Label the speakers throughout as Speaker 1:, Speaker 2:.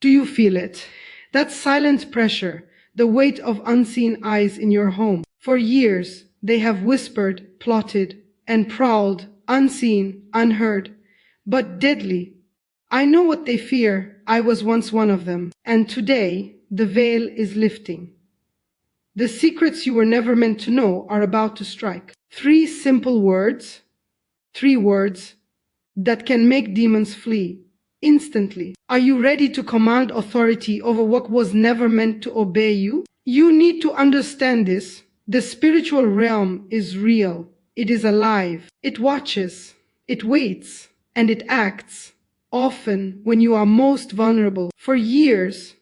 Speaker 1: Do you feel it? That silent pressure, the weight of unseen eyes in your home. For years, they have whispered, plotted, and prowled, unseen, unheard, but deadly. I know what they fear. I was once one of them. And today, the veil is lifting. The secrets you were never meant to know are about to strike. 3 simple words, 3 words that can make demons flee instantly. Are you ready to command authority over what was never meant to obey you? You need to understand this. The spiritual realm is real. It is alive. It watches. It waits. And it acts. Often when you are most vulnerable. For years,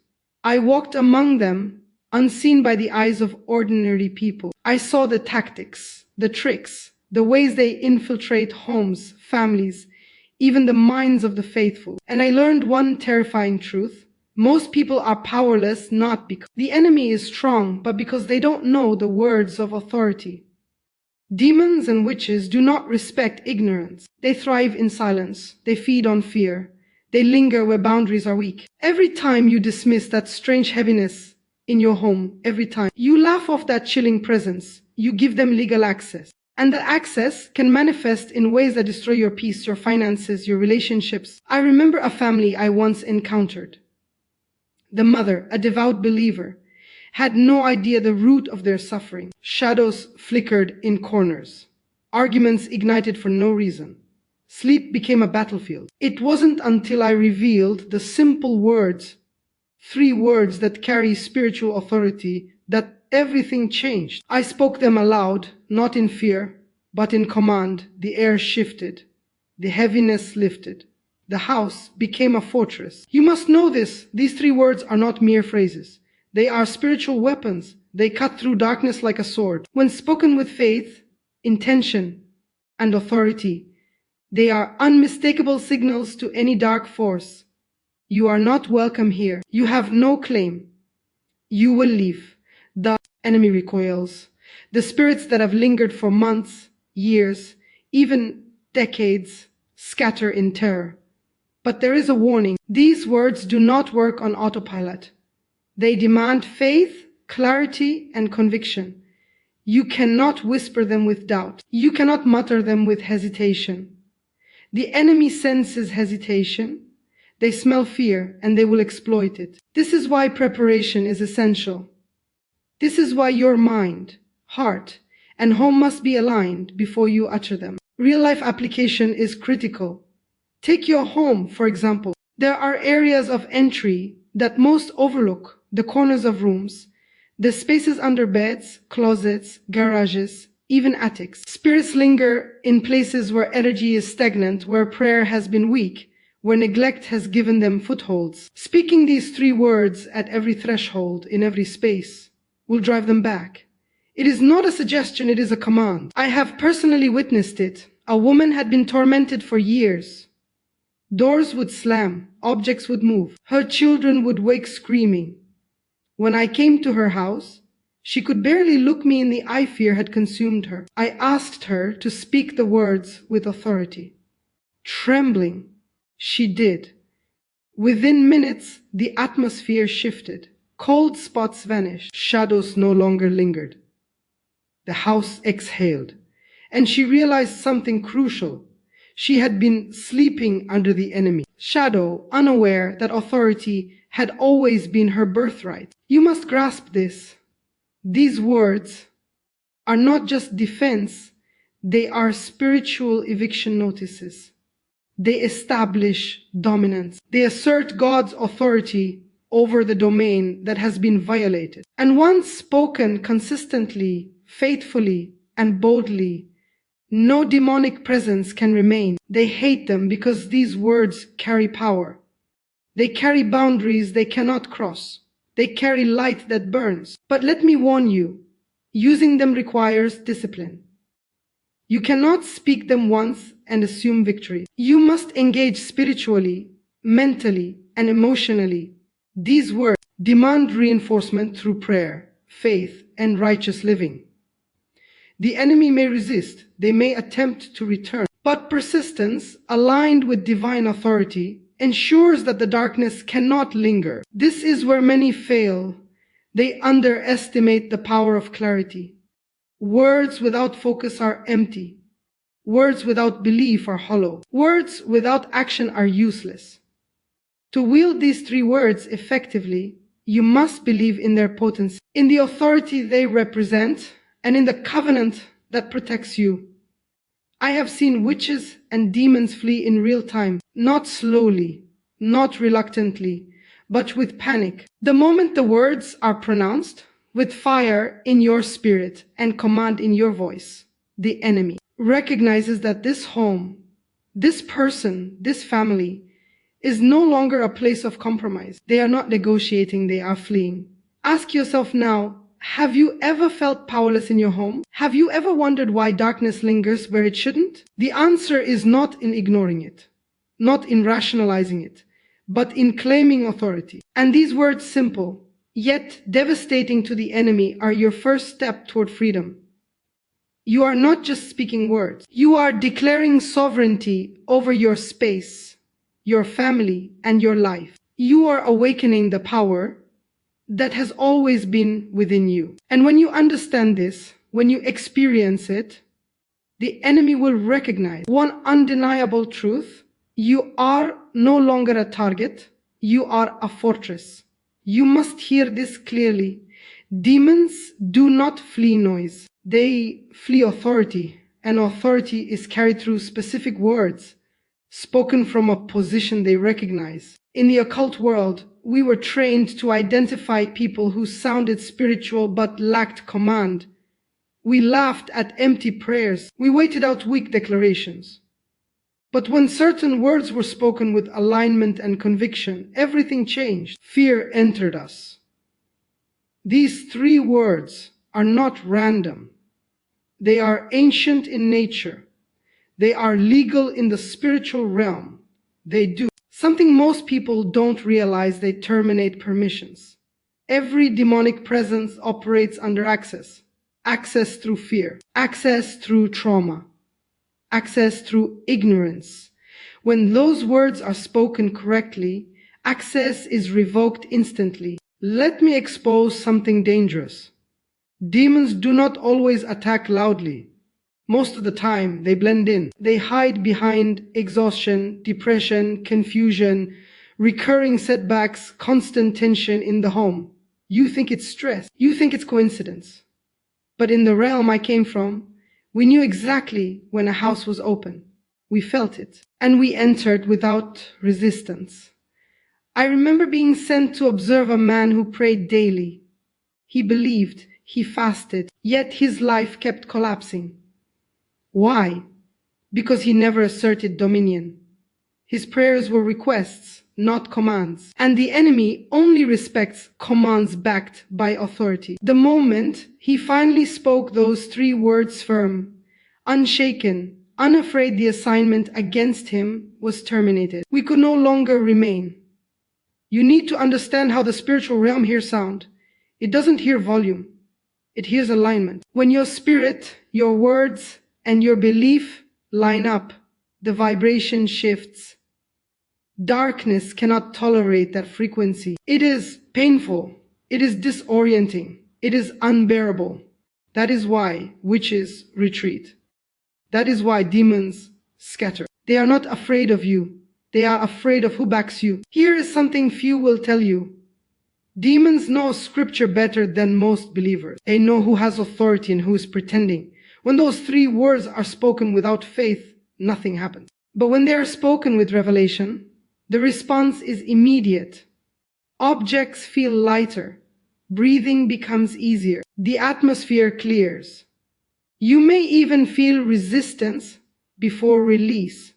Speaker 1: I walked among them, unseen by the eyes of ordinary people. I saw the tactics, the tricks, the ways they infiltrate homes, families, even the minds of the faithful. And I learned one terrifying truth. Most people are powerless not because the enemy is strong, but because they don't know the words of authority. Demons and witches do not respect ignorance. They thrive in silence. They feed on fear. They linger where boundaries are weak. Every time you dismiss that strange heaviness in your home, every time you laugh off that chilling presence, you give them legal access. And that access can manifest in ways that destroy your peace, your finances, your relationships. I remember a family I once encountered. The mother, a devout believer, had no idea the root of their suffering. Shadows flickered in corners. Arguments ignited for no reason. Sleep became a battlefield. It wasn't until I revealed the simple words, 3 words that carry spiritual authority, that everything changed. I spoke them aloud, not in fear, but in command. The air shifted. The heaviness lifted. The house became a fortress. You must know this. These 3 words are not mere phrases. They are spiritual weapons. They cut through darkness like a sword. When spoken with faith, intention, and authority, they are unmistakable signals to any dark force. You are not welcome here. You have no claim. You will leave. The enemy recoils. The spirits that have lingered for months, years, even decades, scatter in terror. But there is a warning. These words do not work on autopilot. They demand faith, clarity, and conviction. You cannot whisper them with doubt. You cannot mutter them with hesitation. The enemy senses hesitation. They smell fear, and they will exploit it. This is why preparation is essential. This is why your mind, heart, and home must be aligned before you utter them. Real-life application is critical. Take your home, for example. There are areas of entry that most overlook: the corners of rooms, the spaces under beds, closets, garages, even attics. Spirits linger in places where energy is stagnant, where prayer has been weak, where neglect has given them footholds. Speaking these 3 words at every threshold, in every space, will drive them back. It is not a suggestion, it is a command. I have personally witnessed it. A woman had been tormented for years. Doors would slam, objects would move, her children would wake screaming. When I came to her house, she could barely look me in the eye. Fear had consumed her. I asked her to speak the words with authority. Trembling, she did. Within minutes, the atmosphere shifted. Cold spots vanished. Shadows no longer lingered. The house exhaled, and she realized something crucial. She had been sleeping under the enemy. Shadow, unaware that authority had always been her birthright. You must grasp this. These words are not just defense, they are spiritual eviction notices. They establish dominance. They assert God's authority over the domain that has been violated. And once spoken consistently, faithfully, and boldly, no demonic presence can remain. They hate them because these words carry power. They carry boundaries they cannot cross. They carry light that burns. But let me warn you, using them requires discipline. You cannot speak them once and assume victory. You must engage spiritually, mentally, and emotionally. These words demand reinforcement through prayer, faith, and righteous living. The enemy may resist, they may attempt to return, but persistence, aligned with divine authority, ensures that the darkness cannot linger. This is where many fail. They underestimate the power of clarity. Words without focus are empty. Words without belief are hollow. Words without action are useless. To wield these three words effectively, you must believe in their potency, in the authority they represent, and in the covenant that protects you. I have seen witches and demons flee in real time, not slowly, not reluctantly, but with panic. The moment the words are pronounced, with fire in your spirit and command in your voice, the enemy recognizes that this home, this person, this family is no longer a place of compromise. They are not negotiating, they are fleeing. Ask yourself now, have you ever felt powerless in your home? Have you ever wondered why darkness lingers where it shouldn't? The answer is not in ignoring it, not in rationalizing it, but in claiming authority. And these words, simple, yet devastating to the enemy, are your first step toward freedom. You are not just speaking words. You are declaring sovereignty over your space, your family, and your life. You are awakening the power that has always been within you. And when you understand this, when you experience it, the enemy will recognize one undeniable truth. You are no longer a target. You are a fortress. You must hear this clearly. Demons do not flee noise. They flee authority, and authority is carried through specific words, spoken from a position they recognize. In the occult world, we were trained to identify people who sounded spiritual but lacked command. We laughed at empty prayers. We waited out weak declarations. But when certain words were spoken with alignment and conviction, everything changed. Fear entered us. These three words are not random. They are ancient in nature. They are legal in the spiritual realm. They do something most people don't realize. They terminate permissions. Every demonic presence operates under access. Access through fear. Access through trauma. Access through ignorance. When those words are spoken correctly, access is revoked instantly. Let me expose something dangerous. Demons do not always attack loudly. Most of the time, they blend in. They hide behind exhaustion, depression, confusion, recurring setbacks, constant tension in the home. You think it's stress. You think it's coincidence. But in the realm I came from, we knew exactly when a house was open. We felt it. And we entered without resistance. I remember being sent to observe a man who prayed daily. He believed. He fasted, yet his life kept collapsing. Why? Because he never asserted dominion. His prayers were requests, not commands. And the enemy only respects commands backed by authority. The moment he finally spoke those three words firm, unshaken, unafraid, the assignment against him was terminated. We could no longer remain. You need to understand how the spiritual realm hears sound. It doesn't hear volume. It hears alignment. When your spirit, your words, and your belief line up, the vibration shifts. Darkness cannot tolerate that frequency. It is painful. It is disorienting. It is unbearable. That is why witches retreat. That is why demons scatter. They are not afraid of you. They are afraid of who backs you. Here is something few will tell you. Demons know scripture better than most believers. They know who has authority and who is pretending. When those three words are spoken without faith, nothing happens. But when they are spoken with revelation, the response is immediate. Objects feel lighter. Breathing becomes easier. The atmosphere clears. You may even feel resistance before release.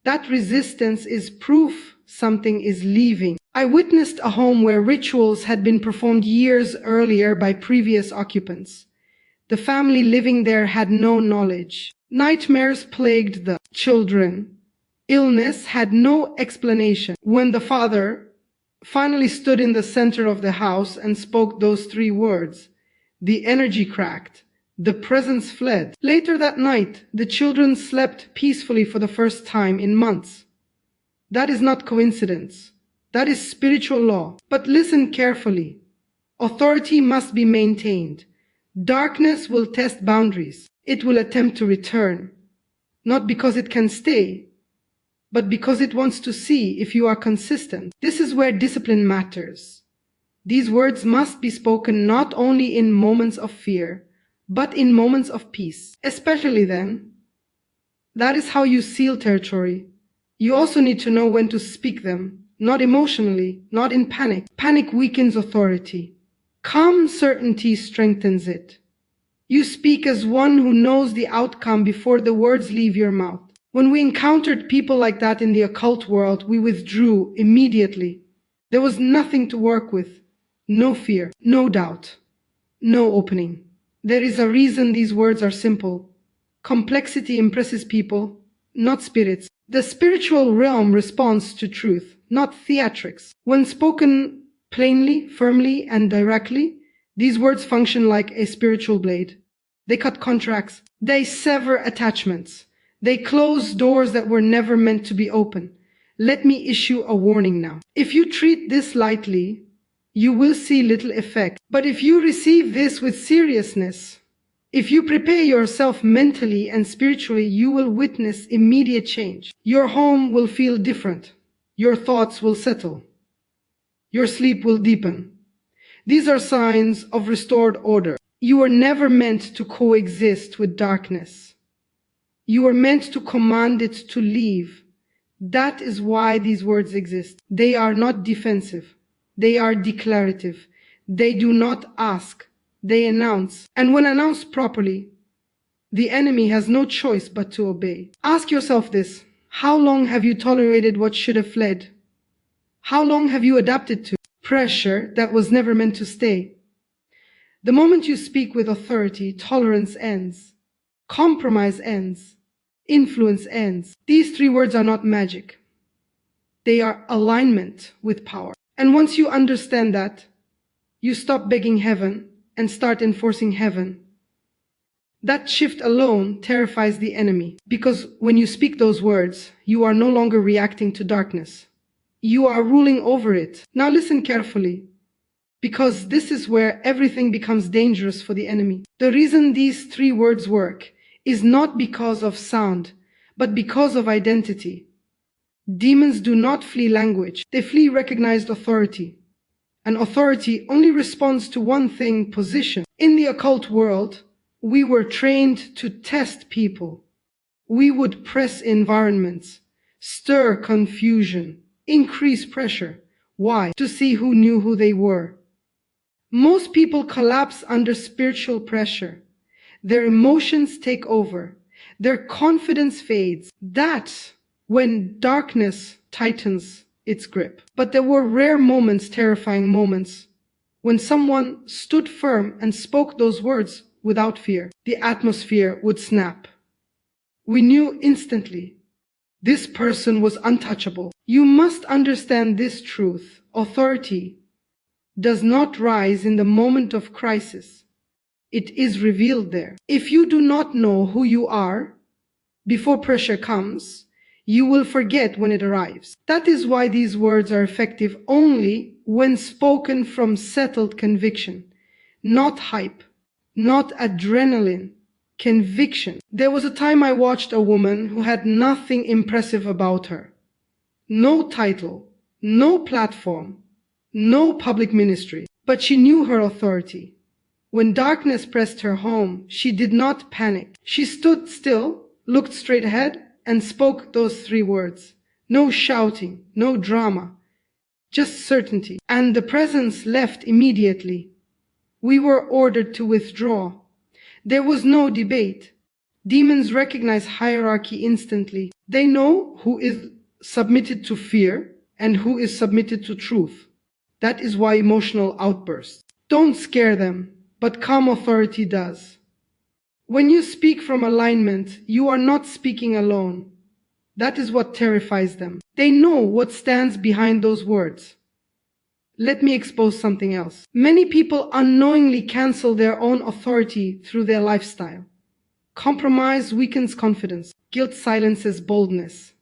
Speaker 1: That resistance is proof something is leaving. I witnessed a home where rituals had been performed years earlier by previous occupants. The family living there had no knowledge. Nightmares plagued the children. Illness had no explanation. When the father finally stood in the center of the house and spoke those three words, the energy cracked. The presence fled. Later that night, the children slept peacefully for the first time in months. That is not coincidence. That is spiritual law. But listen carefully. Authority must be maintained. Darkness will test boundaries. It will attempt to return, not because it can stay, but because it wants to see if you are consistent. This is where discipline matters. These words must be spoken not only in moments of fear, but in moments of peace, especially then. That is how you seal territory. You also need to know when to speak them, not emotionally, not in panic. Panic weakens authority. Calm certainty strengthens it. You speak as one who knows the outcome before the words leave your mouth. When we encountered people like that in the occult world, we withdrew immediately. There was nothing to work with. No fear, no doubt, no opening. There is a reason these words are simple. Complexity impresses people, not spirits. The spiritual realm responds to truth, not theatrics. When spoken plainly, firmly, and directly, these words function like a spiritual blade. They cut contracts. They sever attachments. They close doors that were never meant to be open. Let me issue a warning now. If you treat this lightly, you will see little effect. But if you receive this with seriousness, if you prepare yourself mentally and spiritually, you will witness immediate change. Your home will feel different. Your thoughts will settle. Your sleep will deepen. These are signs of restored order. You were never meant to coexist with darkness. You were meant to command it to leave. That is why these words exist. They are not defensive. They are declarative. They do not ask. They announce. And when announced properly, the enemy has no choice but to obey. Ask yourself this. How long have you tolerated what should have fled? How long have you adapted to pressure that was never meant to stay? The moment you speak with authority, tolerance ends. Compromise ends. Influence ends. These three words are not magic. They are alignment with power. And once you understand that, you stop begging heaven and start enforcing heaven. That shift alone terrifies the enemy, because when you speak those words, you are no longer reacting to darkness. You are ruling over it. Now listen carefully, because this is where everything becomes dangerous for the enemy. The reason these three words work is not because of sound, but because of identity. Demons do not flee language. They flee recognized authority. And authority only responds to one thing: position. In the occult world, we were trained to test people. We would press environments, stir confusion, increase pressure. Why? To see who knew who they were. Most people collapse under spiritual pressure. Their emotions take over. Their confidence fades. That's when darkness tightens its grip. But there were rare moments, terrifying moments, when someone stood firm and spoke those words without fear. The atmosphere would snap. We knew instantly this person was untouchable. You must understand this truth. Authority does not rise in the moment of crisis. It is revealed there. If you do not know who you are before pressure comes, you will forget when it arrives. That is why these words are effective only when spoken from settled conviction, not hype, not adrenaline, conviction. There was a time I watched a woman who had nothing impressive about her. No title, no platform, no public ministry, but she knew her authority. When darkness pressed her home, she did not panic. She stood still, looked straight ahead, and spoke those three words. No shouting, no drama, just certainty. And the presence left immediately. We were ordered to withdraw. There was no debate. Demons recognize hierarchy instantly. They know who is submitted to fear and who is submitted to truth. That is why emotional outbursts don't scare them, but calm authority does. When you speak from alignment, you are not speaking alone. That is what terrifies them. They know what stands behind those words. Let me expose something else. Many people unknowingly cancel their own authority through their lifestyle. Compromise weakens confidence. Guilt silences boldness.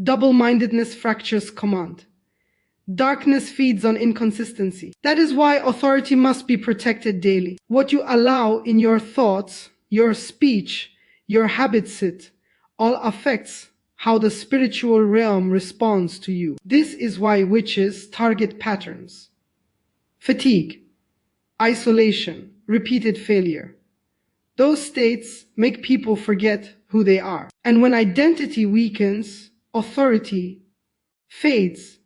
Speaker 1: Double-mindedness fractures command. Darkness feeds on inconsistency. That is why authority must be protected daily. What you allow in your thoughts, your speech, your habits, all affects how the spiritual realm responds to you. This is why witches target patterns. Fatigue, isolation, repeated failure. Those states make people forget who they are. And when identity weakens, authority fades.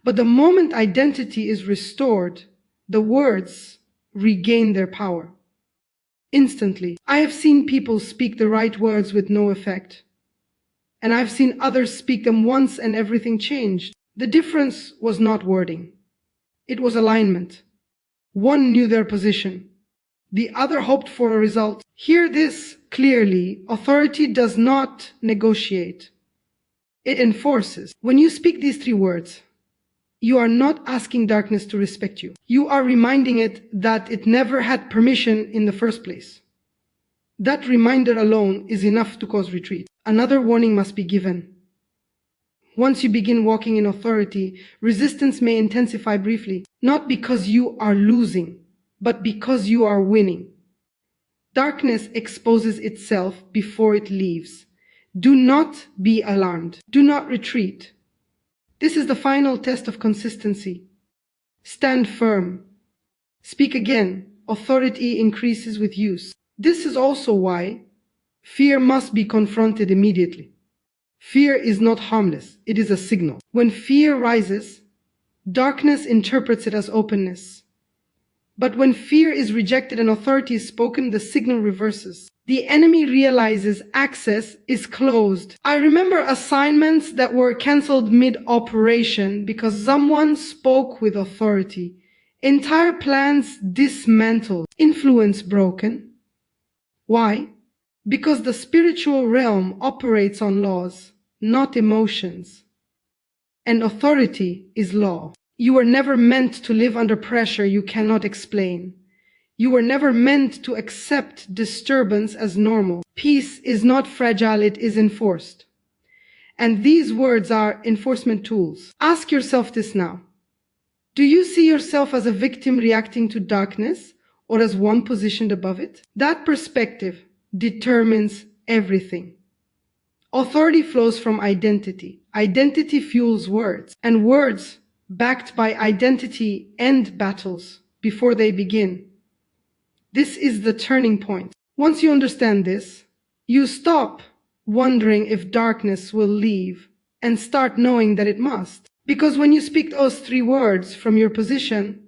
Speaker 1: But the moment identity is restored, the words regain their power. Instantly, I have seen people speak the right words with no effect. And I've seen others speak them once and everything changed. The difference was not wording. It was alignment. One knew their position. The other hoped for a result. Hear this clearly. Authority does not negotiate. It enforces. When you speak these three words, you are not asking darkness to respect you. You are reminding it that it never had permission in the first place. That reminder alone is enough to cause retreat. Another warning must be given. Once you begin walking in authority, resistance may intensify briefly, not because you are losing, but because you are winning. Darkness exposes itself before it leaves. Do not be alarmed. Do not retreat. This is the final test of consistency. Stand firm. Speak again. Authority increases with use. This is also why fear must be confronted immediately. Fear is not harmless. It is a signal. When fear rises, darkness interprets it as openness. But when fear is rejected and authority is spoken, the signal reverses. The enemy realizes access is closed. I remember assignments that were cancelled mid-operation because someone spoke with authority. Entire plans dismantled. Influence broken. Why? Because the spiritual realm operates on laws, not emotions. And authority is law. You were never meant to live under pressure you cannot explain. You were never meant to accept disturbance as normal. Peace is not fragile, it is enforced. And these words are enforcement tools. Ask yourself this now. Do you see yourself as a victim reacting to darkness or as one positioned above it? That perspective determines everything. Authority flows from identity. Identity fuels words, and words backed by identity end battles before they begin. This is the turning point. Once you understand this, you stop wondering if darkness will leave and start knowing that it must. Because when you speak those three words from your position,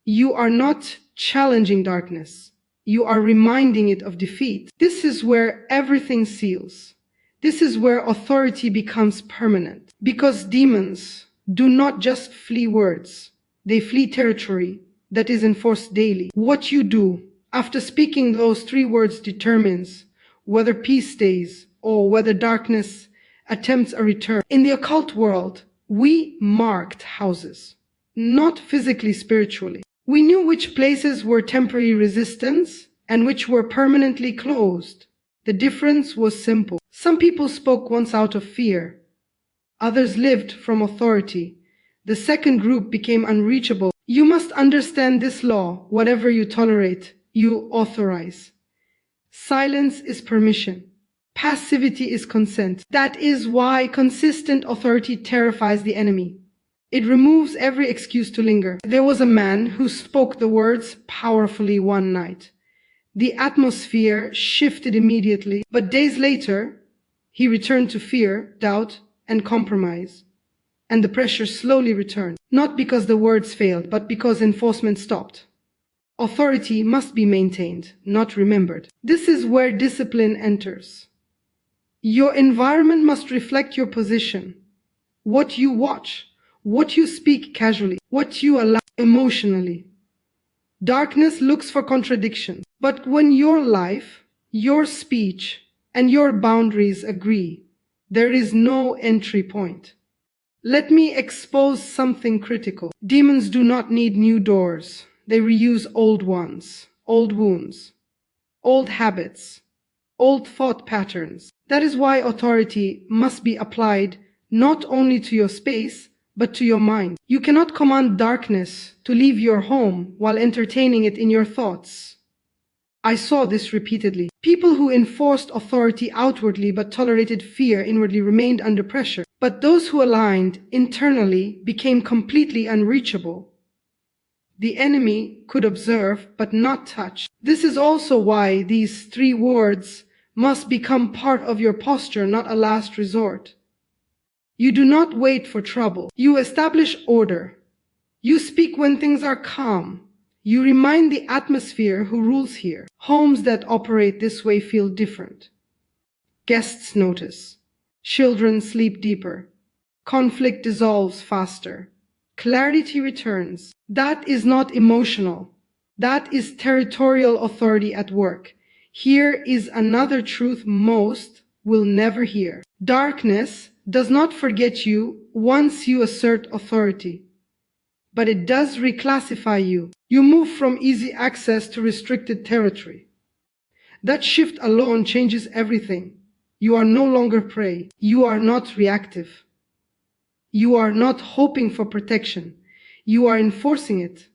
Speaker 1: you are not challenging darkness. You are reminding it of defeat. This is where everything seals. This is where authority becomes permanent. Because demons do not just flee words. They flee territory that is enforced daily. What you do after speaking those three words determines whether peace stays or whether darkness attempts a return. In the occult world, we marked houses, not physically, spiritually. We knew which places were temporary resistance and which were permanently closed. The difference was simple. Some people spoke once out of fear. Others lived from authority. The second group became unreachable. You must understand this law. Whatever you tolerate, you authorize. Silence is permission. Passivity is consent. That is why consistent authority terrifies the enemy. It removes every excuse to linger. There was a man who spoke the words powerfully one night. The atmosphere shifted immediately, but days later, he returned to fear, doubt, and compromise. And the pressure slowly returned, not because the words failed, but because enforcement stopped. Authority must be maintained, not remembered. This is where discipline enters. Your environment must reflect your position. What you watch, what you speak casually, what you allow emotionally. Darkness looks for contradictions, but when your life, your speech, and your boundaries agree, there is no entry point. Let me expose something critical. Demons do not need new doors. They reuse old ones, old wounds, old habits, old thought patterns. That is why authority must be applied not only to your space, but to your mind. You cannot command darkness to leave your home while entertaining it in your thoughts. I saw this repeatedly. People who enforced authority outwardly but tolerated fear inwardly remained under pressure. But those who aligned internally became completely unreachable. The enemy could observe but not touch. This is also why these 3 words must become part of your posture, not a last resort. You do not wait for trouble. You establish order. You speak when things are calm. You remind the atmosphere who rules here. Homes that operate this way feel different. Guests notice. Children sleep deeper. Conflict dissolves faster. Clarity returns. That is not emotional. That is territorial authority at work. Here is another truth most will never hear. Darkness does not forget you once you assert authority, but it does reclassify you. You move from easy access to restricted territory. That shift alone changes everything. You are no longer prey. You are not reactive. You are not hoping for protection. You are enforcing it.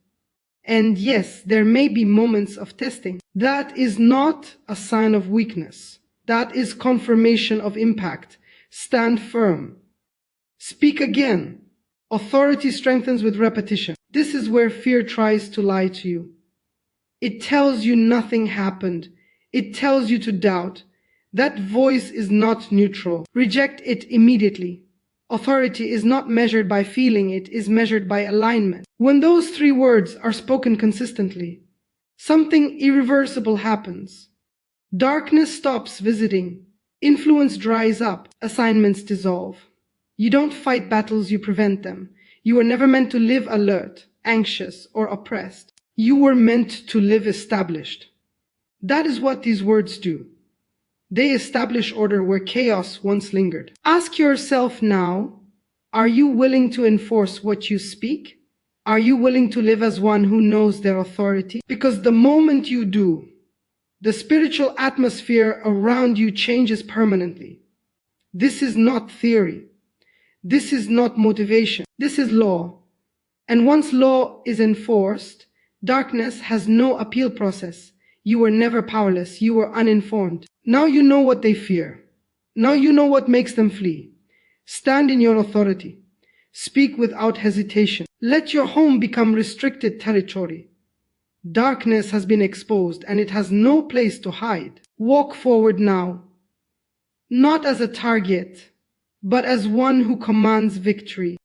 Speaker 1: And yes, there may be moments of testing. That is not a sign of weakness. That is confirmation of impact. Stand firm. Speak again. Authority strengthens with repetition. This is where fear tries to lie to you. It tells you nothing happened. It tells you to doubt. That voice is not neutral. Reject it immediately. Authority is not measured by feeling, it is measured by alignment. When those 3 words are spoken consistently, something irreversible happens. Darkness stops visiting. Influence dries up. Assignments dissolve. You don't fight battles, you prevent them. You were never meant to live alert, anxious, or oppressed. You were meant to live established. That is what these words do. They establish order where chaos once lingered. Ask yourself now, are you willing to enforce what you speak? Are you willing to live as one who knows their authority? Because the moment you do, the spiritual atmosphere around you changes permanently. This is not theory. This is not motivation. This is law. And once law is enforced, darkness has no appeal process. You were never powerless. You were uninformed. Now you know what they fear. Now you know what makes them flee. Stand in your authority. Speak without hesitation. Let your home become restricted territory. Darkness has been exposed and it has no place to hide. Walk forward now, not as a target, but as one who commands victory.